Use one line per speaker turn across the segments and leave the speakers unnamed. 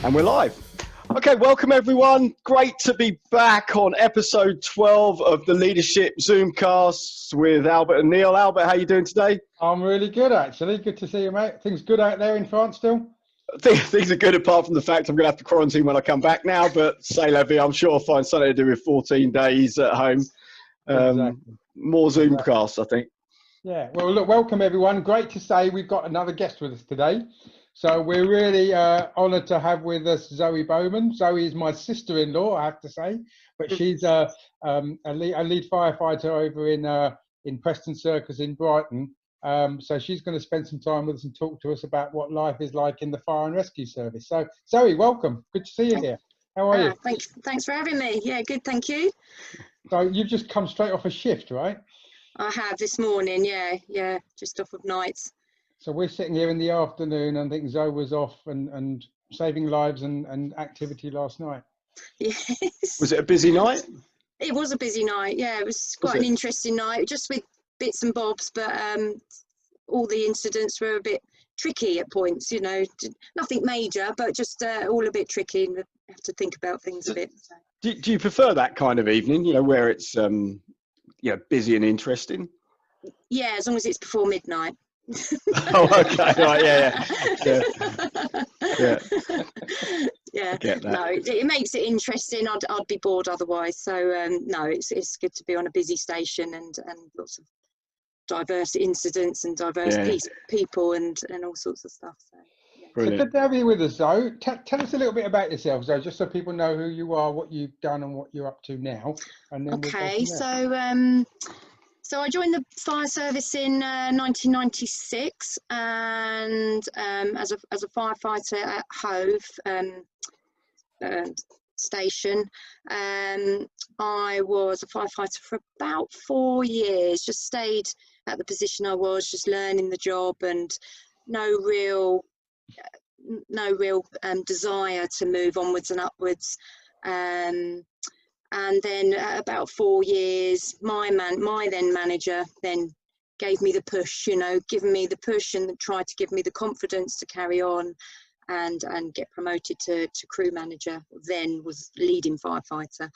And we're live. Okay, welcome everyone. Great to be back on episode 12 of the Leadership Zoomcasts with Albert and Neil. Albert, how are you doing today?
I'm really good, actually. Good to see you, mate. Things good out there in France still?
Things are good apart from the fact I'm going to have to quarantine when I come back now, but say la vie, I'm sure I'll find something to do with 14 days at home.
Exactly.
More Zoomcasts, I think.
Yeah, well, look, welcome everyone. Great to say we've got another guest with us today. So we're really honoured to have with us Zoe Bowman. Zoe is my sister-in-law, I have to say, but she's a lead firefighter over in Preston Circus in Brighton. So she's going to spend some time with us and talk to us about what life is like in the fire and rescue service. So Zoe, welcome. Good to see you here. How are you?
Thanks for having me. Yeah, good, thank you.
So you've just come straight off a shift, right?
I have this morning, yeah, just off of nights.
So we're sitting here in the afternoon, and I think Zoe was off and saving lives and activity last night.
Yes.
Was it a busy night?
It was a busy night, yeah. It was quite an interesting night, just with bits and bobs, but all the incidents were a bit tricky at points, you know. Nothing major, but just all a bit tricky, and have to think about things a bit. So.
Do you prefer that kind of evening, you know, where it's busy and interesting?
Yeah, as long as it's before midnight.
Oh, okay, right, yeah.
Yeah.
Get that.
No, it makes it interesting. I'd be bored otherwise. So no, it's good to be on a busy station and lots of diverse incidents and diverse people and all sorts of stuff. So, yeah.
So good to have you with us, Zoe. Tell us a little bit about yourself, Zoe, just so people know who you are, what you've done, and what you're up to now. And then
okay, so I joined the fire service in 1996, and as a firefighter at Hove station, I was a firefighter for about 4 years. Just stayed at the position I was, just learning the job, and no real desire to move onwards and upwards. And then at about 4 years, my then manager then gave me the push, given me the push and tried to give me the confidence to carry on and get promoted to crew manager. Then was leading firefighter,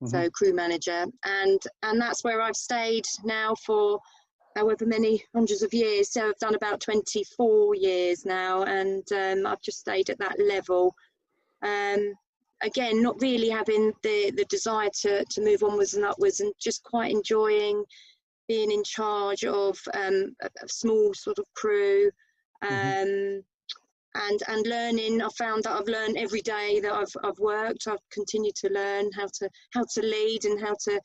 so crew manager, and that's where I've stayed now for however many hundreds of years. So I've done about 24 years now, and I've just stayed at that level. Again, not really having the desire to move onwards and upwards, and just quite enjoying being in charge of a small sort of crew, and learning. I found that I've learned every day that I've worked. I've continued to learn how to lead and how to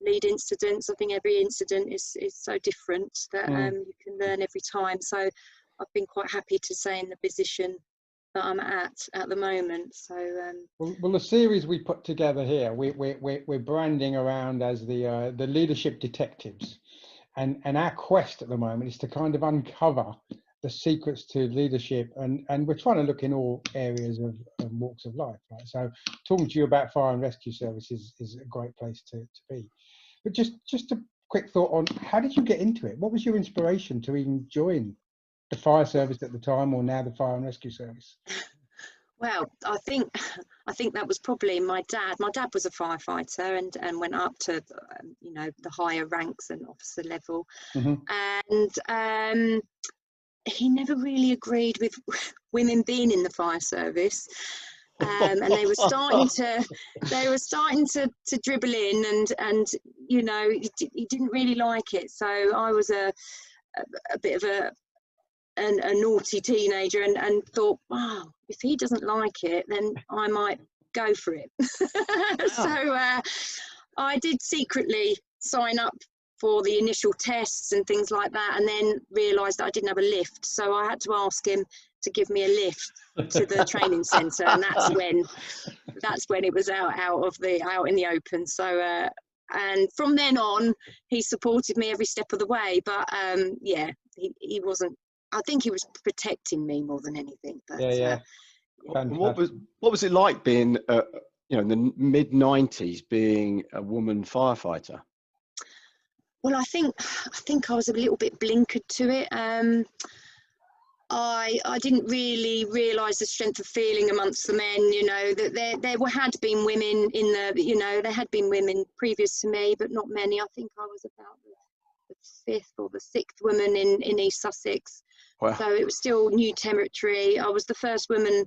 lead incidents. I think every incident is so different that you can learn every time. So I've been quite happy to stay in the position that I'm at the moment. So
well, the series we put together here, we're branding around as the leadership detectives, and our quest at the moment is to kind of uncover the secrets to leadership, and we're trying to look in all areas of walks of life, right? So talking to you about fire and rescue services is a great place to be. But just a quick thought on, how did you get into it? What was your inspiration to even join the fire service at the time, or now the fire and rescue service?
Well, I think that was probably my dad. My dad was a firefighter and went up to the higher ranks and officer level, and he never really agreed with women being in the fire service. And they were starting to dribble in, and he didn't really like it. So I was a bit of a naughty teenager and thought, wow, if he doesn't like it, then I might go for it. So I did secretly sign up for the initial tests and things like that, and then realised that I didn't have a lift, so I had to ask him to give me a lift to the training centre, and that's when it was out in the open. So and from then on, he supported me every step of the way. But he wasn't. I think he was protecting me more than anything. But,
What was it like being, in the mid-90s, being a woman firefighter?
Well, I think I was a little bit blinkered to it. I didn't really realise the strength of feeling amongst the men, you know, that there had been women in the, you know, there had been women previous to me, but not many. I think I was about the fifth or the sixth woman in East Sussex.
Wow.
So it was still new territory. I was the first woman,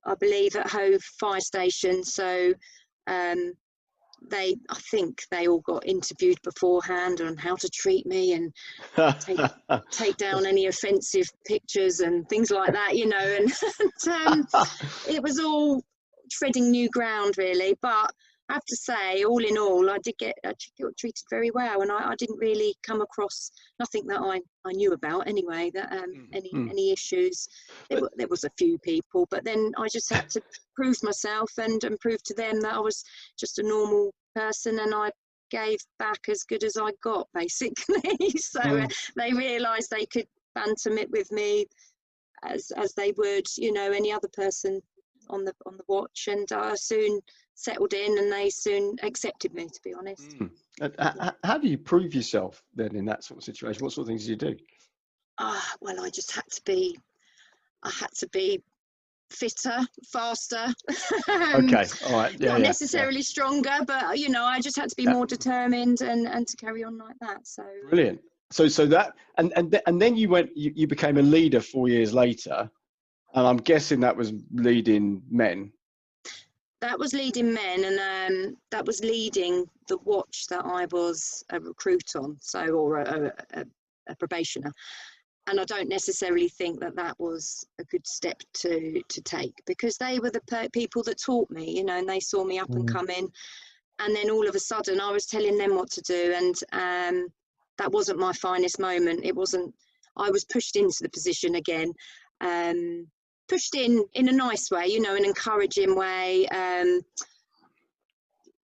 I believe, at Hove Fire Station. So I think they all got interviewed beforehand on how to treat me and take down any offensive pictures and things like that, you know, and it was all treading new ground really. But I have to say, all in all, I got treated very well, and I didn't really come across nothing that I knew about anyway, that any issues. There was a few people, but then I just had to prove myself and prove to them that I was just a normal person, and I gave back as good as I got, basically. So they realised they could banter it with me as they would, you know, any other person on the watch, and I soon settled in, and they soon accepted me, to be honest.
How do you prove yourself then in that sort of situation? What sort of things do you do?
Well, I just had to be fitter, faster.
Okay, all right.
Not necessarily stronger, but you know, I just had to be more determined and to carry on like that. So
brilliant. So that and then you became a leader 4 years later, and I'm guessing that was leading men.
That was leading men, and that was leading the watch that I was a recruit on, or a probationer. And I don't necessarily think that was a good step to take, because they were the people that taught me, you know, and they saw me up and coming. And then all of a sudden I was telling them what to do. And that wasn't my finest moment. It wasn't, I was pushed into the position again, pushed in a nice way, you know, an encouraging way,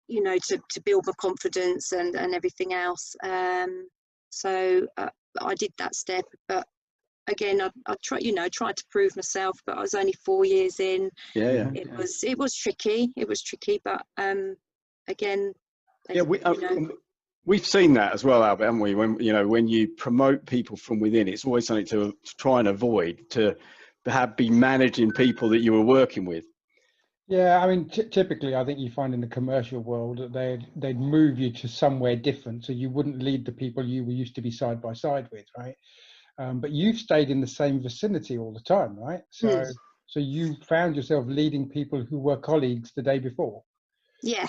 you know, to build my confidence and everything else. So I did that step, but again, I tried to prove myself, but I was only 4 years in. It was tricky. It was tricky, but again,
we've seen that as well, Albert, haven't we? When you promote people from within, it's always something to try and avoid, to be managing people that you were working with.
Yeah, I mean, typically, I think you find in the commercial world that they'd move you to somewhere different, so you wouldn't lead the people you were used to be side by side with, right? But you've stayed in the same vicinity all the time, right? So you found yourself leading people who were colleagues the day before.
Yeah.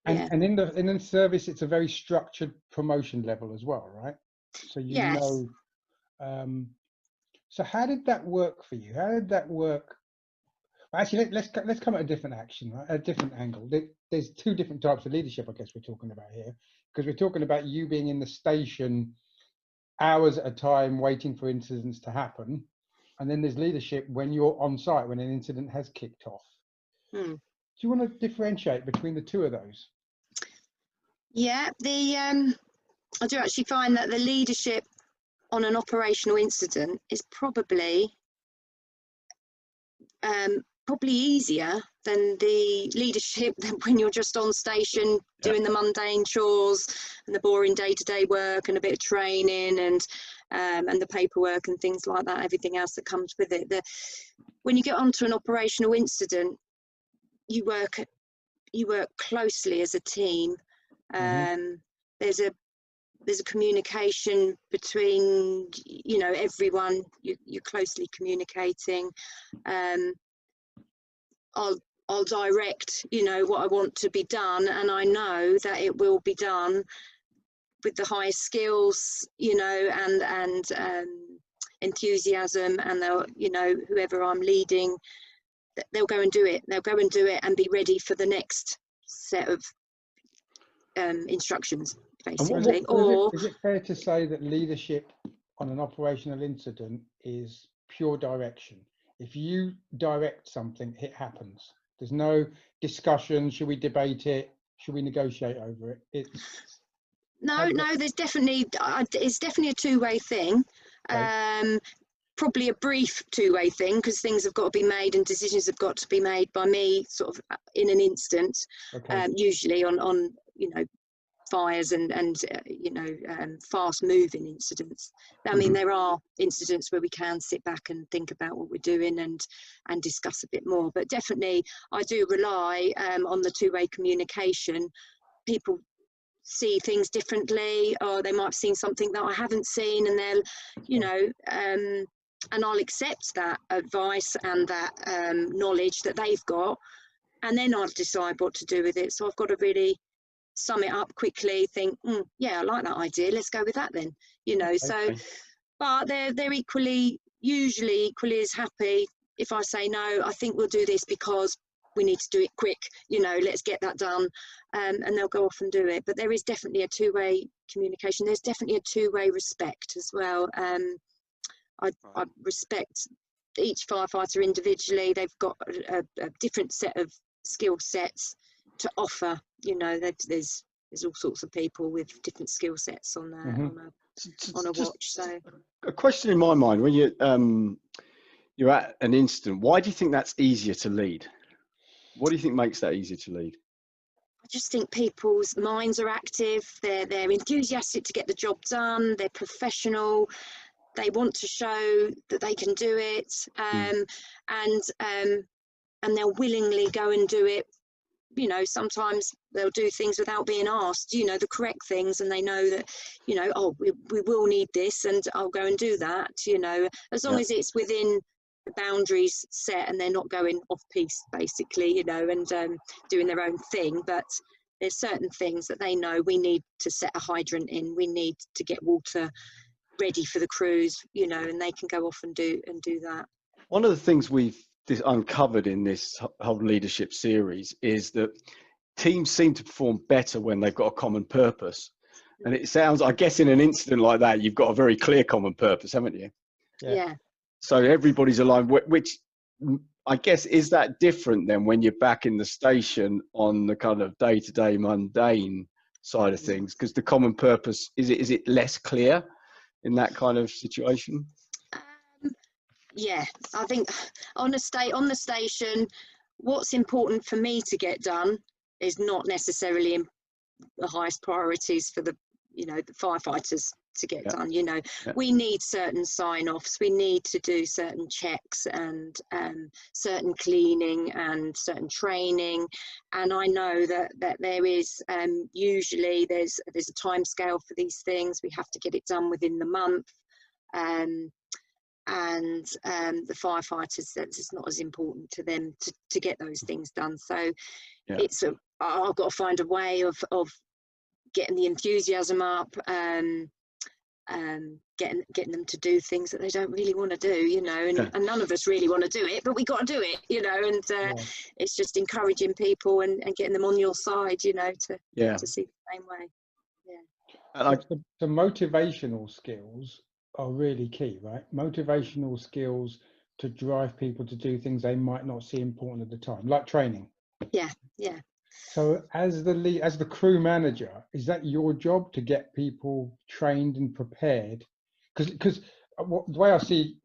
And in the service, it's a very structured promotion level as well, right? So you know. So how did that work for you? How did that work? Actually, let's come at a different action, right? A different angle. There's two different types of leadership, I guess, we're talking about here, because we're talking about you being in the station hours at a time waiting for incidents to happen, and then there's leadership when you're on site, when an incident has kicked off. Do you want to differentiate between the two of those?
Yeah, I do actually find that the leadership on an operational incident is probably easier than the leadership when you're just on station doing the mundane chores and the boring day-to-day work and a bit of training and the paperwork and things like that, everything else that comes with it. When you get onto an operational incident, you work closely as a team. There's a communication between, you know, everyone. You're closely communicating. I'll direct, you know, what I want to be done, and I know that it will be done with the highest skills, you know, and enthusiasm, and they'll, you know, whoever I'm leading, they'll go and do it. They'll go and do it and be ready for the next set of instructions, basically.
Is it fair to say that leadership on an operational incident is pure direction? If you direct something, it happens. There's no discussion. Should we debate it? Should we negotiate over it?
No. There's definitely it's definitely a two-way thing. Right. Probably a brief two-way thing, because things have got to be made and decisions have got to be made by me, sort of in an instant. Usually on you know, fires and fast moving incidents. I mean, there are incidents where we can sit back and think about what we're doing and discuss a bit more, but definitely I do rely on the two-way communication. People see things differently, or they might have seen something that I haven't seen, and they'll and I'll accept that advice and that knowledge that they've got, and then I'll decide what to do with it. So I've got to really sum it up quickly, think, yeah, I like that idea, let's go with that then, so, but they're usually equally as happy if I say, no, I think we'll do this because we need to do it quick, let's get that done, and they'll go off and do it. But there is definitely a two-way communication. There's definitely a two-way respect as well. I respect each firefighter individually. They've got a different set of skill sets to offer. There's all sorts of people with different skill sets on a watch. So
a question in my mind, when you're at an incident, why do you think that's easier to lead? What do you think makes that easier to lead?
I just think people's minds are active. They're enthusiastic to get the job done. They're professional. They want to show that they can do it, and they'll willingly go and do it. Sometimes they'll do things without being asked, the correct things, and they know that, we will need this, and I'll go and do that, as long as it's within the boundaries set and they're not going off piece, basically, and doing their own thing. But there's certain things that they know we need to set a hydrant in, we need to get water ready for the crews, and they can go off and do that.
One of the things we've uncovered in this whole leadership series is that teams seem to perform better when they've got a common purpose. And it sounds, I guess, in an incident like that, you've got a very clear common purpose, haven't you?
Yeah.
So everybody's aligned, which I guess, is that different than when you're back in the station on the kind of day-to-day mundane side of things? Because the common purpose, is it less clear in that kind of situation?
Yeah, I think on the station, what's important for me to get done is not necessarily the highest priorities for the firefighters to get done. We need certain sign-offs, we need to do certain checks and certain cleaning and certain training, and I know that there is usually there's a time scale for these things. We have to get it done within the month, and the firefighters, it's not as important to them to get those things done. So I've got to find a way of getting the enthusiasm up, getting them to do things that they don't really want to do, and none of us really want to do it, but we got to do it, and it's just encouraging people and getting them on your side, to see the same way.
And the motivational skills are really key, right? Motivational skills to drive people to do things they might not see important at the time, like training.
Yeah.
So as the crew manager, is that your job to get people trained and prepared? Because the way I see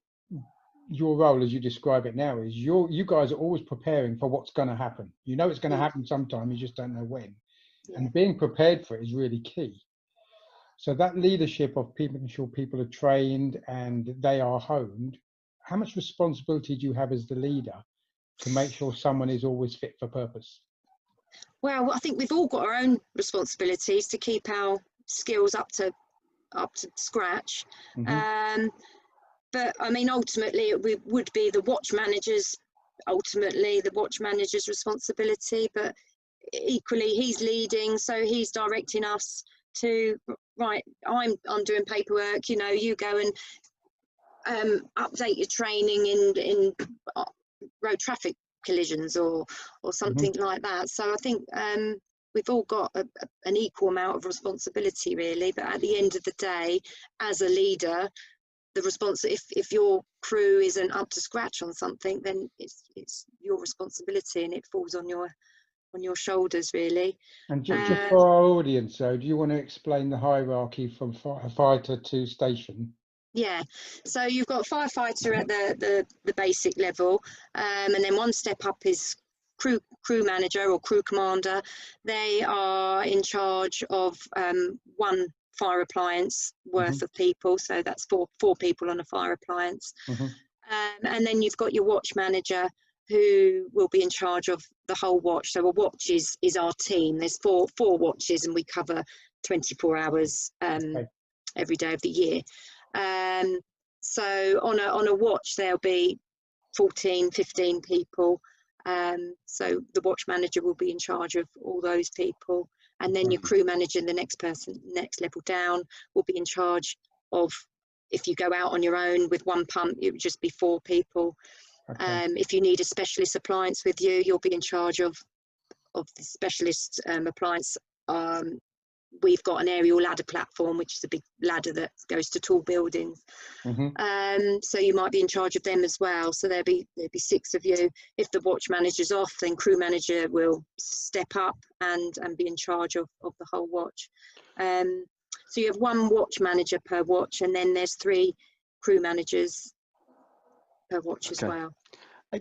your role as you describe it now is you guys are always preparing for what's going to happen. It's going to happen sometime, you just don't know when. And being prepared for it is really key. So that leadership of people, making sure people are trained and they are honed, how much responsibility do you have as the leader to make sure someone is always fit for purpose?
Well, I think we've all got our own responsibilities to keep our skills up to scratch. But I mean, ultimately, it would be the watch manager's responsibility. But equally, he's leading, so he's directing us to, right, I'm doing paperwork, you go and update your training in road traffic collisions or something like that. So I think we've all got an equal amount of responsibility, really. But at the end of the day, as a leader, if your crew isn't up to scratch on something, then it's your responsibility and it falls on your shoulders, really.
And just for our audience, so do you want to explain the hierarchy from firefighter to station?
Yeah, so you've got firefighter at the basic level, and then one step up is crew manager or crew commander. They are in charge of one fire appliance worth of people, so that's four people on a fire appliance. And then you've got your watch manager, who will be in charge of the whole watch. So a watch is our team. There's four watches, and we cover 24 hours every day of the year. So on a watch there'll be 14, 15 people. So the watch manager will be in charge of all those people, and then your crew manager, the next level down, will be in charge of, if you go out on your own with one pump, it would just be 4 people. If you need a specialist appliance with you, you'll be in charge of the specialist appliance. We've got an aerial ladder platform, which is a big ladder that goes to tall buildings. So you might be in charge of them as well. So there'll be 6 of you. If the watch manager's off, then crew manager will step up and be in charge of the whole watch. So you have 1 watch manager per watch, and then there's 3 crew managers per watch as well.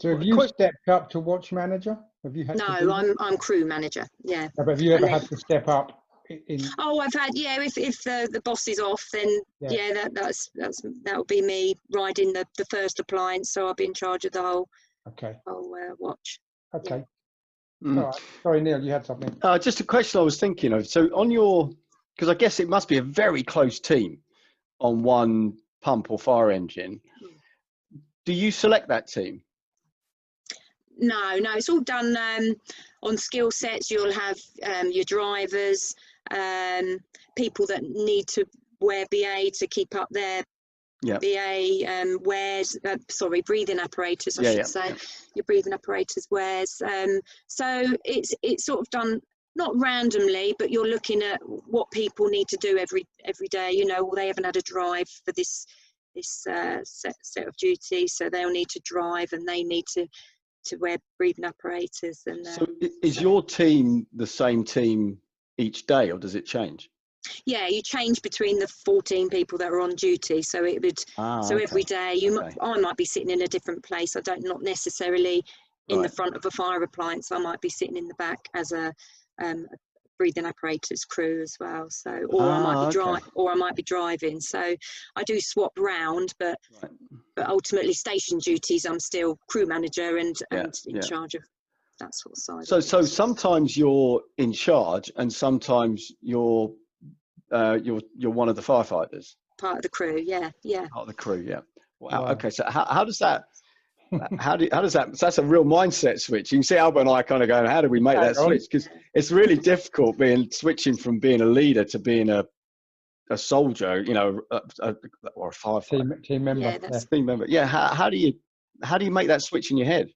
So have you stepped up to watch manager? Have you had to do that?
I'm crew manager. Yeah.
But have you ever had to step up?
I've had, if the boss is off, then that'll be me riding the first appliance. So I'll be in charge of the whole watch.
Okay. All right. Sorry, Neil, you had something.
Just a question I was thinking of. So because I guess it must be a very close team on one pump or fire engine. Do you select that team?
No, it's all done on skill sets. You'll have your drivers, people that need to wear BA to keep up their BA wears, breathing apparatus, I should say. Your breathing apparatus wears. So it's sort of done, not randomly, but you're looking at what people need to do every day. They haven't had a drive for this set of duty, so they'll need to drive, and they need to wear breathing apparatus. And
so is your team the same team each day, or does it change? Yeah,
you change between the 14 people that are on duty. So it would every day I might be sitting in a different place. Not necessarily in the front of a fire appliance. I might be sitting in the back as a breathing apparatus crew as well. So I might be driving. So I do swap round, but ultimately station duties, I'm still crew manager and in charge of that sort of side.
So sometimes you're in charge, and sometimes you're one of the firefighters.
Part of the crew, yeah.
Part of the crew, yeah. Wow. Okay, so how does that? How does that? So that's a real mindset switch. You can see Alba and I kind of going, how do we make that switch? Because it's really difficult switching from being a leader to being a soldier, or a firefighter.
Team member.
Yeah,
team member. Yeah. How do you make that switch in your head?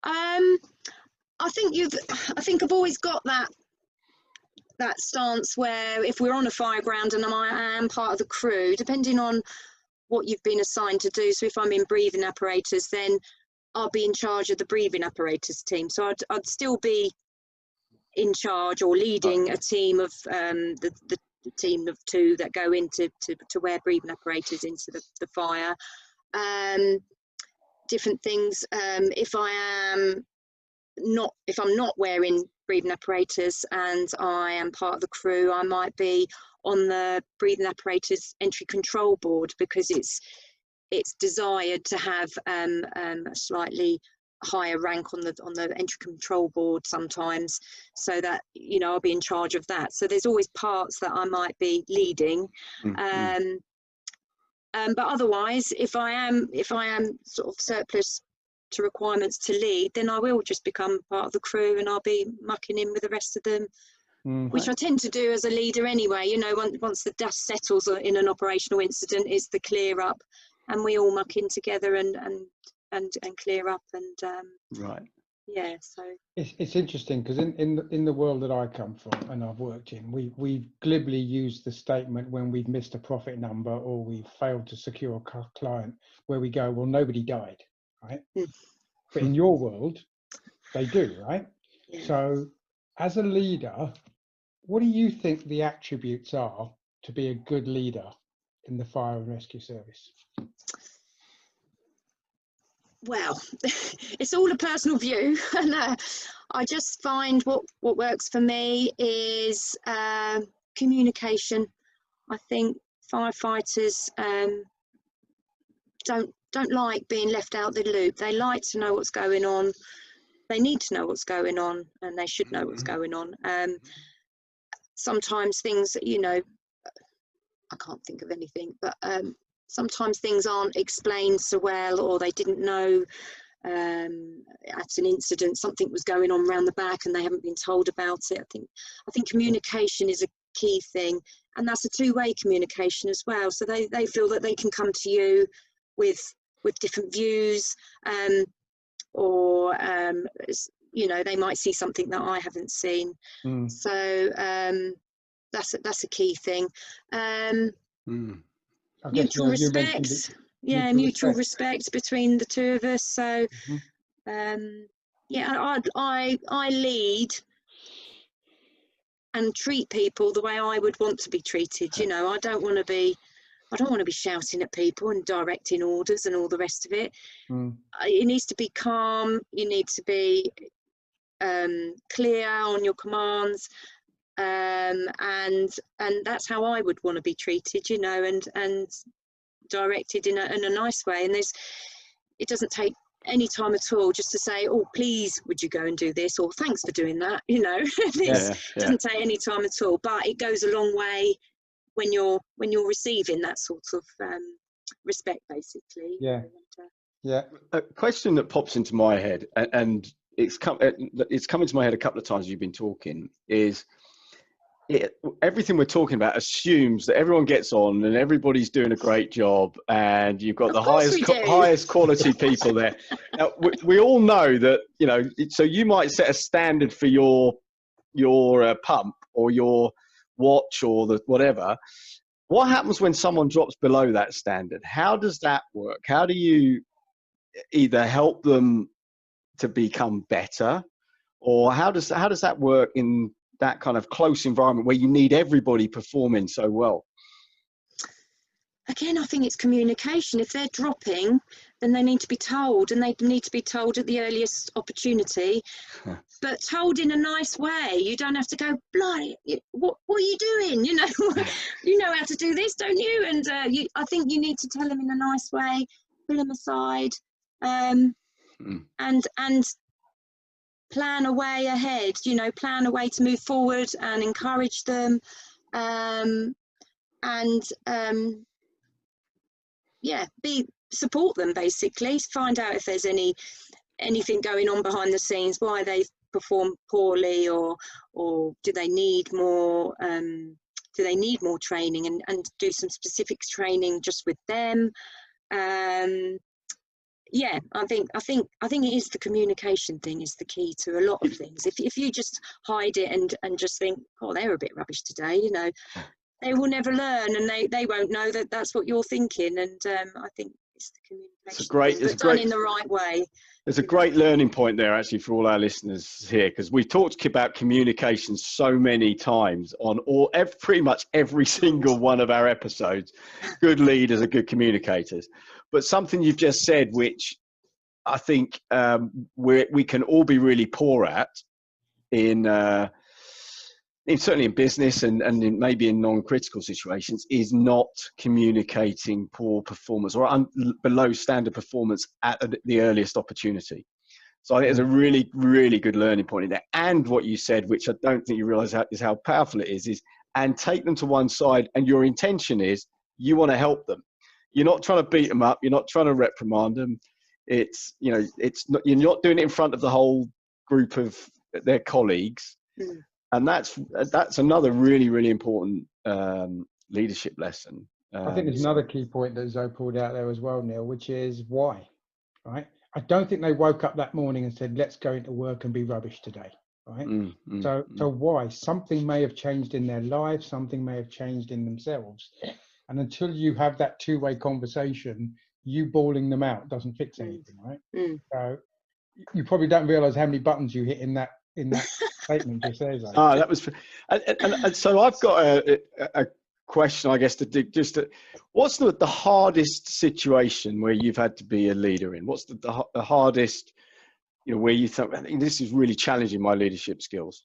I think I've always got that stance where if we're on a fire ground and I am part of the crew, depending on what you've been assigned to do. So if I'm in breathing apparatus, then I'll be in charge of the breathing apparatus team. So I'd still be in charge or leading a team of the team of 2 that go into to wear breathing apparatus into the fire. Different things. If I'm not wearing breathing apparatus and I am part of the crew, I might be on the breathing apparatus entry control board, because it's desired to have a slightly higher rank on the entry control board sometimes, so that I'll be in charge of that. So there's always parts that I might be leading. But otherwise, if I am sort of surplus to requirements to lead, then I will just become part of the crew and I'll be mucking in with the rest of them, which I tend to do as a leader anyway. Once the dust settles in an operational incident, it's the clear up, and we all muck in together and clear up and so
it's interesting, because in the world that I come from and I've worked in, we've glibly used the statement when we've missed a profit number or we've failed to secure a client, where we go, well, nobody died, right? But in your world they do, right? So as a leader, what do you think the attributes are to be a good leader in the fire and rescue service?
Well, it's all a personal view, and I just find what works for me is communication. I think firefighters don't like being left out the loop. They like to know what's going on. They need to know what's going on, and they should know what's going on. Sometimes things, you know, I can't think of anything, but sometimes things aren't explained so well, or they didn't know at an incident something was going on around the back and they haven't been told about it. I think communication is a key thing, and that's a two-way communication as well. So they feel that they can come to you with different views, or you know, they might see something that I haven't seen. So that's a key thing. Mutual respect. Yeah, mutual respect between the two of us. So yeah, I lead and treat people the way I would want to be treated. You know, I don't want to be shouting at people and directing orders and all the rest of it. It needs to be calm. You need to be clear on your commands, and that's how I would want to be treated. You know, and directed in a nice way. And it doesn't take any time at all just to say, oh, please would you go and do this, or thanks for doing that, you know. Doesn't take any time at all, but it goes a long way when you're receiving that sort of respect, basically.
A question that pops into my head, and it's come into my head a couple of times you've been talking, is everything we're talking about assumes that everyone gets on and everybody's doing a great job, and you've got the highest quality people there. Now, we all know that, you know, so you might set a standard for your pump or your watch or the whatever. What happens when someone drops below that standard? How does that work? How do you either help them to become better, or how does that work in that kind of close environment where you need everybody performing so well?
Again, I think it's communication. If they're dropping, then they need to be told, and they need to be told at the earliest opportunity, but told in a nice way. You don't have to go, bloody, what are you doing? You know, you know how to do this, don't you? And I think you need to tell them in a nice way, pull them aside, and plan a way ahead, you know, plan a way to move forward and encourage them, support them, basically. More if there's anything going on behind the scenes, why they've performed poorly, or do they need more training, and do some specific training just with them. Yeah, I think it is the communication thing is the key to a lot of things. If you just hide it and just think, oh, they're a bit rubbish today, you know, they will never learn, and they won't know that that's what you're thinking. And I think it's the communication thing, but done in the right way.
There's a great learning point there, actually, for all our listeners here, because we've talked about communication so many times on pretty much every single one of our episodes. Good leaders are good communicators. But something you've just said, which I think we can all be really poor at, certainly in business and maybe in non-critical situations, is not communicating poor performance or below standard performance at the earliest opportunity. So I think there's a really, really good learning point in there. And what you said, which I don't think you realize is how powerful it is and take them to one side, and your intention is you want to help them. You're not trying to beat them up. You're not trying to reprimand them. It's, you know, it's not, you're not doing it in front of the whole group of their colleagues. And that's another really, really important leadership lesson.
I think there's another key point that Zoe pulled out there as well, Neil, which is why, right? I don't think they woke up that morning and said, let's go into work and be rubbish today, right? So why? Something may have changed in their lives, something may have changed in themselves. And until you have that two-way conversation, you bawling them out doesn't fix anything, right? So you probably don't realize how many buttons you hit in that statement just there. Like.
That was, and so I've got question, I guess, to dig just to, what's the hardest situation where you've had to be a leader in? What's the hardest, you know, where you think, I think this is really challenging my leadership skills?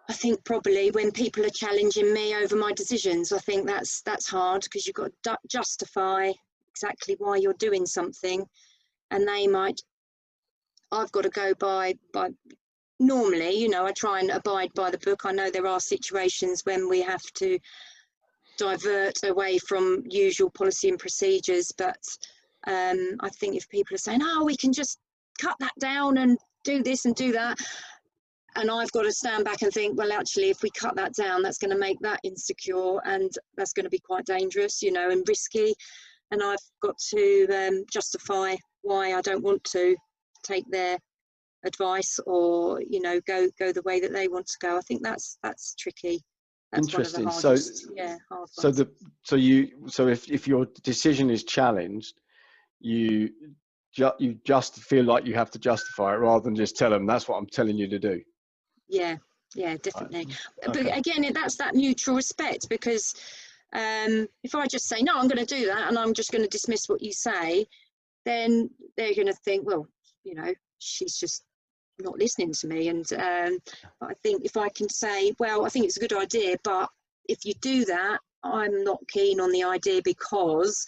I think probably when people are challenging me over my decisions. I think that's hard, because you've got to justify exactly why you're doing something, and I've got to go by normally, you know, I try and abide by the book. I know there are situations when we have to divert away from usual policy and procedures, but I think if people are saying, oh, we can just cut that down and do this and do that, and I've got to stand back and think, well, actually, if we cut that down, that's going to make that insecure, and that's going to be quite dangerous, you know, and risky. And I've got to justify why I don't want to take their advice, or, you know, go the way that they want to go. I think that's tricky. That's
interesting.
One of the hardest, hard ones.
So if your decision is challenged, you just feel like you have to justify it rather than just tell them that's what I'm telling you to do.
Yeah, definitely.
Okay.
But again, that's that mutual respect, because if I just say, no, I'm going to do that, and I'm just going to dismiss what you say, then they're going to think, well, you know, she's just not listening to me. And but I think if I can say, well, I think it's a good idea, but if you do that, I'm not keen on the idea because,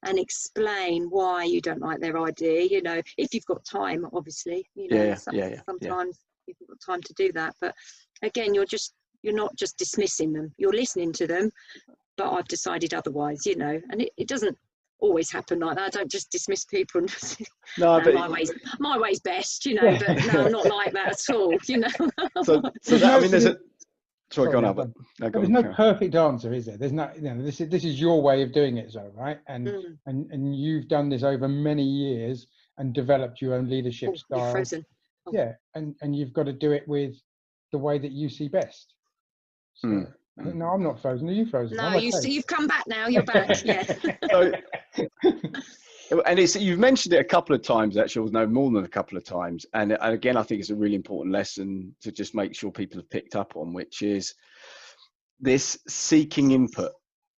and explain why you don't like their idea, you know, if you've got time, obviously, you know, sometimes you've got time to do that. But again, you're not just dismissing them, you're listening to them, but I've decided otherwise, you know, and it doesn't always happen like that. I don't just dismiss people and
but
my way's best, you know, but no, I'm not like that at all, you know.
so that, I mean, there's a sorry, go on, Albert.
There's no perfect answer, is there? There's not, you know, this is your way of doing it, Zoe, right? And you've done this over many years and developed your own leadership style.
You're frozen. Oh.
Yeah, and you've got to do it with the way that you see best. So, no, I'm not frozen. Are you frozen?
No, you've come back now. You're back. Yeah.
And you've mentioned it a couple of times, actually, or no, more than a couple of times. And again, I think it's a really important lesson to just make sure people have picked up on, which is this seeking input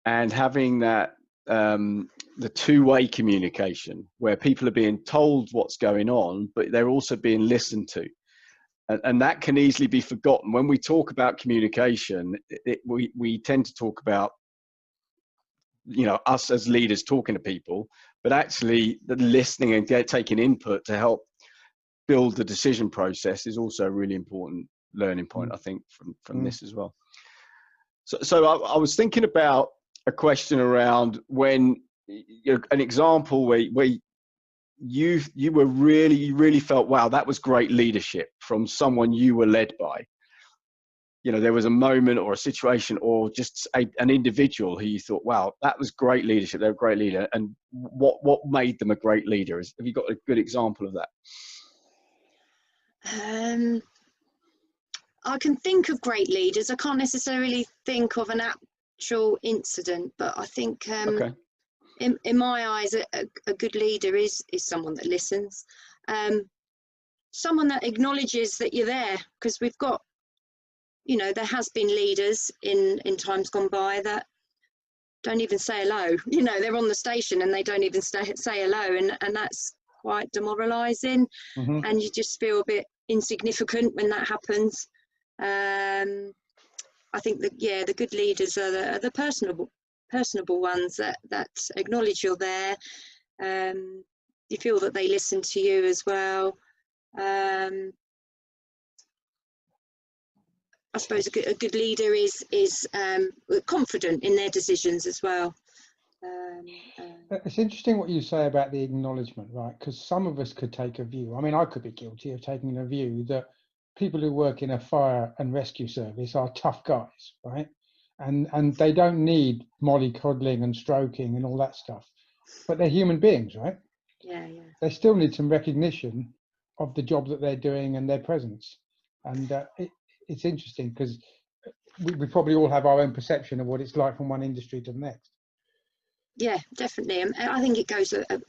and having that the two-way communication where people are being told what's going on, but they're also being listened to. And that can easily be forgotten. When we talk about communication, we tend to talk about, you know, us as leaders talking to people, but actually the listening and taking input to help build the decision process is also a really important learning point, I think, from this as well. So I was thinking about a question around when, you know, an example where you really felt, wow, that was great leadership from someone you were led by. You know, there was a moment or a situation or just an individual who you thought, wow, that was great leadership. They're a great leader. And what made them a great leader? Have you got a good example of that?
I can think of great leaders. I can't necessarily think of an actual incident, but I think in my eyes, a good leader is someone that listens, someone that acknowledges that you're there, because we've got, you know, there has been leaders in times gone by that don't even say hello. You know, they're on the station and they don't even say hello, and that's quite demoralising. And you just feel a bit insignificant when that happens. I think that the good leaders are the personable ones that acknowledge you're there. You feel that they listen to you as well. I suppose a good leader is confident in their decisions as well.
It's interesting what you say about the acknowledgement, right? Because some of us could take a view. I mean, I could be guilty of taking a view that people who work in a fire and rescue service are tough guys, right? And they don't need mollycoddling and stroking and all that stuff. But they're human beings, right?
Yeah.
They still need some recognition of the job that they're doing and their presence. And it's interesting because we probably all have our own perception of what it's like from one industry to the next.
Yeah, definitely. And I think it goes a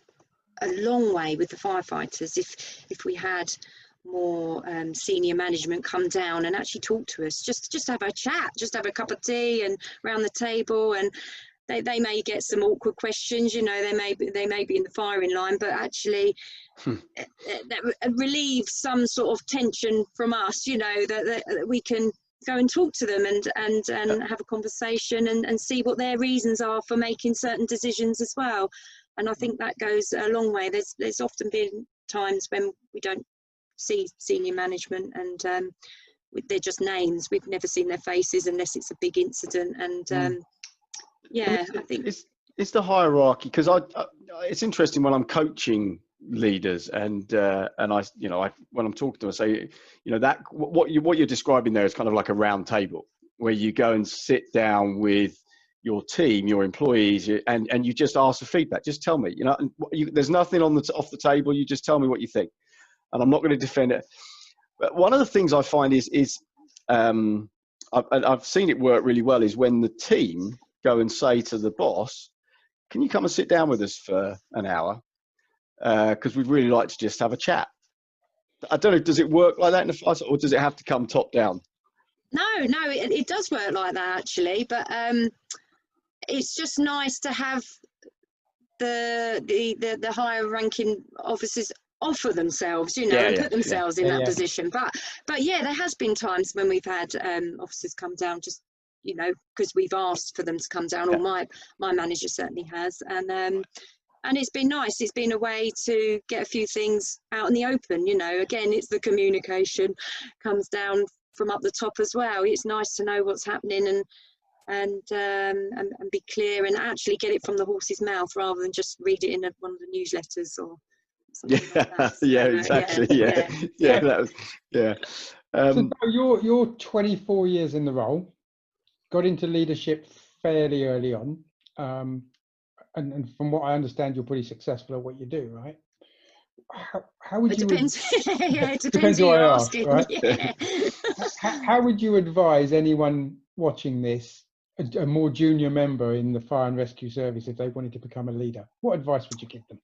long way with the firefighters. If we had senior management come down and actually talk to us, just have a chat, just have a cup of tea and around the table, and they may get some awkward questions, you know, they may be in the firing line, but actually that relieves some sort of tension from us, you know, that we can go and talk to them and have a conversation and see what their reasons are for making certain decisions as well. And I think that goes a long way. There's often been times when we don't see senior management, and they're just names. We've never seen their faces unless it's a big incident. And yeah, I think
it's the hierarchy, because it's interesting when I'm coaching leaders and I, you know, when I'm talking to them, I say, you know, that what you're describing there is kind of like a round table where you go and sit down with your team, your employees, and you just ask for feedback. Just tell me, you know, there's nothing off the table. You just tell me what you think, and I'm not going to defend it. But one of the things I find is I've seen it work really well is when the team go and say to the boss, can you come and sit down with us for an hour? Because we'd really like to just have a chat. I don't know, does it work like that in the fight, or does it have to come top down?
No, it does work like that actually, but it's just nice to have the higher ranking officers offer themselves, you know, and put themselves in that position. But yeah, there has been times when we've had officers come down, just, you know, because we've asked for them to come down, or my manager certainly has, and it's been nice. It's been a way to get a few things out in the open, you know. Again, it's the communication comes down from up the top as well. It's nice to know what's happening and be clear and actually get it from the horse's mouth rather than just read it in one of the newsletters or something like that. So,
exactly. That was,
So you're 24 years in the role, got into leadership fairly early on, and from what I understand, you're pretty successful at what you do, right? How would you?
Depends. It depends who you're asking.
Right?
Yeah.
How would you advise anyone watching this, a more junior member in the fire and rescue service, if they wanted to become a leader? What advice would you give them?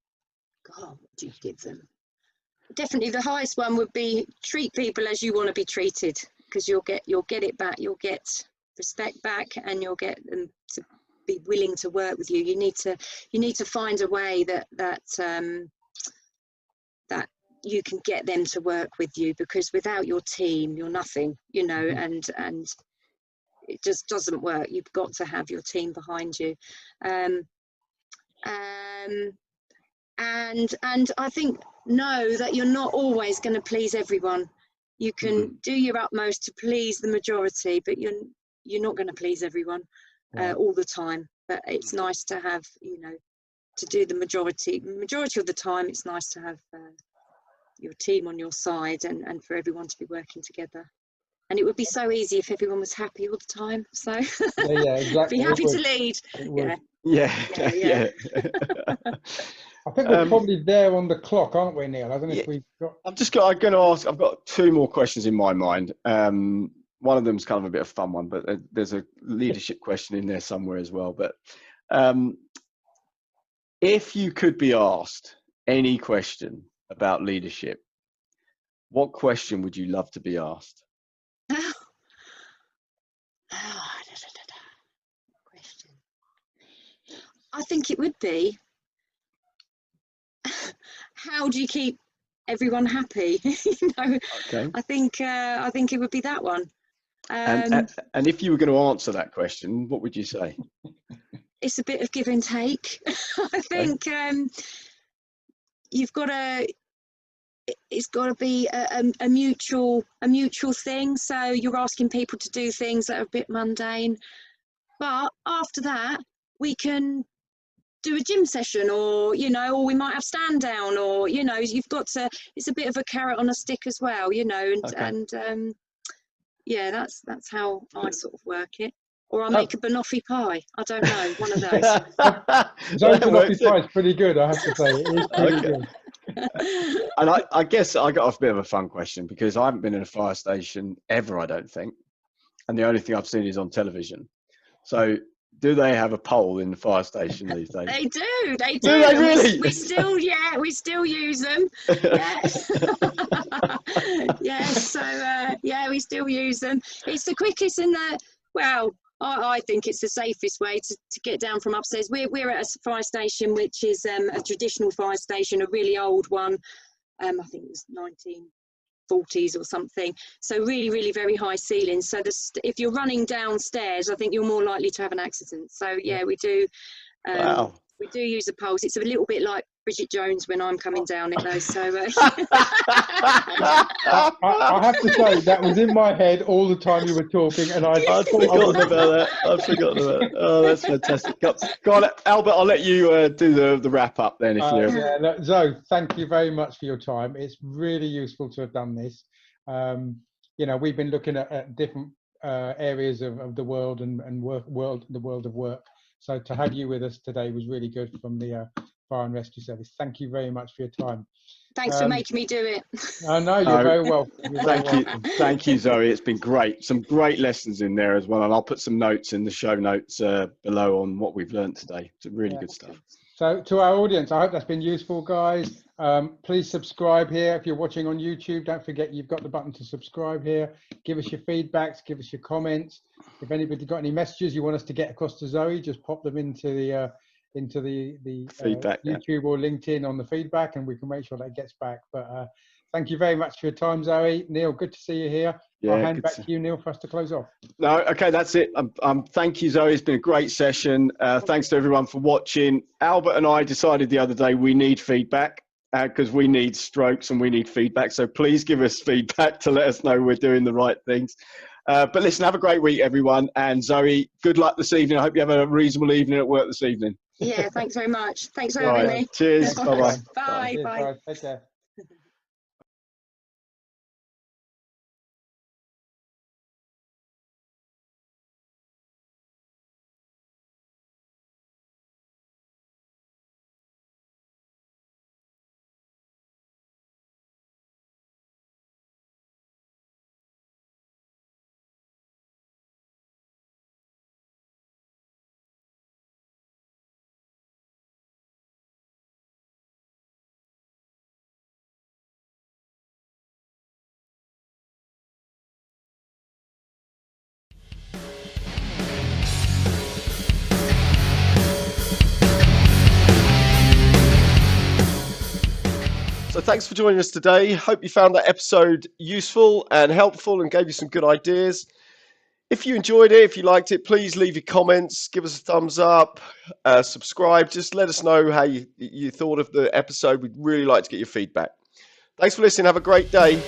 God, what do you give them? Definitely the highest one would be treat people as you want to be treated, because you'll get it back. You'll get respect back, and you'll get them to be willing to work with you. You need to find a way that you can get them to work with you, because without your team you're nothing, you know. And it just doesn't work. You've got to have your team behind you, and I think know that you're not always going to please everyone. You can do your utmost to please the majority, but you're not going to please everyone all the time. But it's nice to have, you know, to do the majority of the time. It's nice to have your team on your side and for everyone to be working together. And it would be so easy if everyone was happy all the time. So
exactly.
Be happy to lead.
Yeah.
I think we're probably there on the clock, aren't we, Neil? I don't know if we've got.
I'm going to ask. I've got two more questions in my mind. One of them's kind of a bit of a fun one, but there's a leadership question in there somewhere as well. But if you could be asked any question about leadership, what question would you love to be asked?
Question. I think it would be, how do you keep everyone happy? You know,
Okay.
I think it would be that one.
And if you were going to answer that question, what would you say?
It's a bit of give and take. I think you've got to. It's got to be a mutual thing. So you're asking people to do things that are a bit mundane, but after that we can do a gym session, or, you know, or we might have stand down, or, you know, you've got to. It's a bit of a carrot on a stick as well, you know, and yeah, that's how I sort of work it. Or I'll make a banoffee pie. I don't know, one of those.
Zoe banoffee pie is pretty good, I have to say. It is pretty good.
And I guess I got a bit of a fun question, because I haven't been in a fire station ever, I don't think. And the only thing I've seen is on television. So Do they have a pole in the fire station these days?
They do. They do.
Do they really?
We still use them. Yeah. Yeah. We still use them. It's the quickest and I think it's the safest way to get down from upstairs. We're at a fire station which is a traditional fire station, a really old one. I think it was 1940s or something. So really, really very high ceilings. So if you're running downstairs, I think you're more likely to have an accident. So yeah, we do.
Wow.
We do use a pulse. It's a little bit like Bridget Jones when I'm coming down it though. So
I have to say that was in my head all the time you were talking, and I'd
forgotten about that. I'd forgotten about it. Oh, that's fantastic. Go on, Albert. I'll let you do the wrap up then.
Look, Zoe, thank you very much for your time. It's really useful to have done this. We've been looking at different areas of the world and the world of work. So to have you with us today was really good from the Fire and Rescue Service. Thank you very much for your time.
Thanks for making me do it.
No, you're very welcome.
Thank you, Zoe. It's been great. Some great lessons in there as well. And I'll put some notes in the show notes below on what we've learned today. It's really good stuff.
So to our audience, I hope that's been useful, guys. Please subscribe here. If you're watching on YouTube, don't forget you've got the button to subscribe here. Give us your feedbacks, give us your comments. If anybody's got any messages you want us to get across to Zoe, just pop them into the
feedback,
YouTube or LinkedIn on the feedback, and we can make sure that gets back. But thank you very much for your time, Zoe. Neil, good to see you here.
Yeah,
I'll hand back to you, Neil, for us to close off.
No, okay, that's it. Thank you, Zoe. It's been a great session. Thanks to everyone for watching. Albert and I decided the other day we need feedback because we need strokes and we need feedback. So please give us feedback to let us know we're doing the right things. But listen, have a great week, everyone. And Zoe, good luck this evening. I hope you have a reasonable evening at work this evening.
Yeah, thanks very much. Thanks for having me.
Cheers. Bye-bye.
Bye.
Cheers,
Bye.
guys. Take care.
So thanks for joining us today. Hope you found that episode useful and helpful and gave you some good ideas. If you enjoyed it, if you liked it, please leave your comments, give us a thumbs up, subscribe. Just let us know how you thought of the episode. We'd really like to get your feedback. Thanks for listening. Have a great day.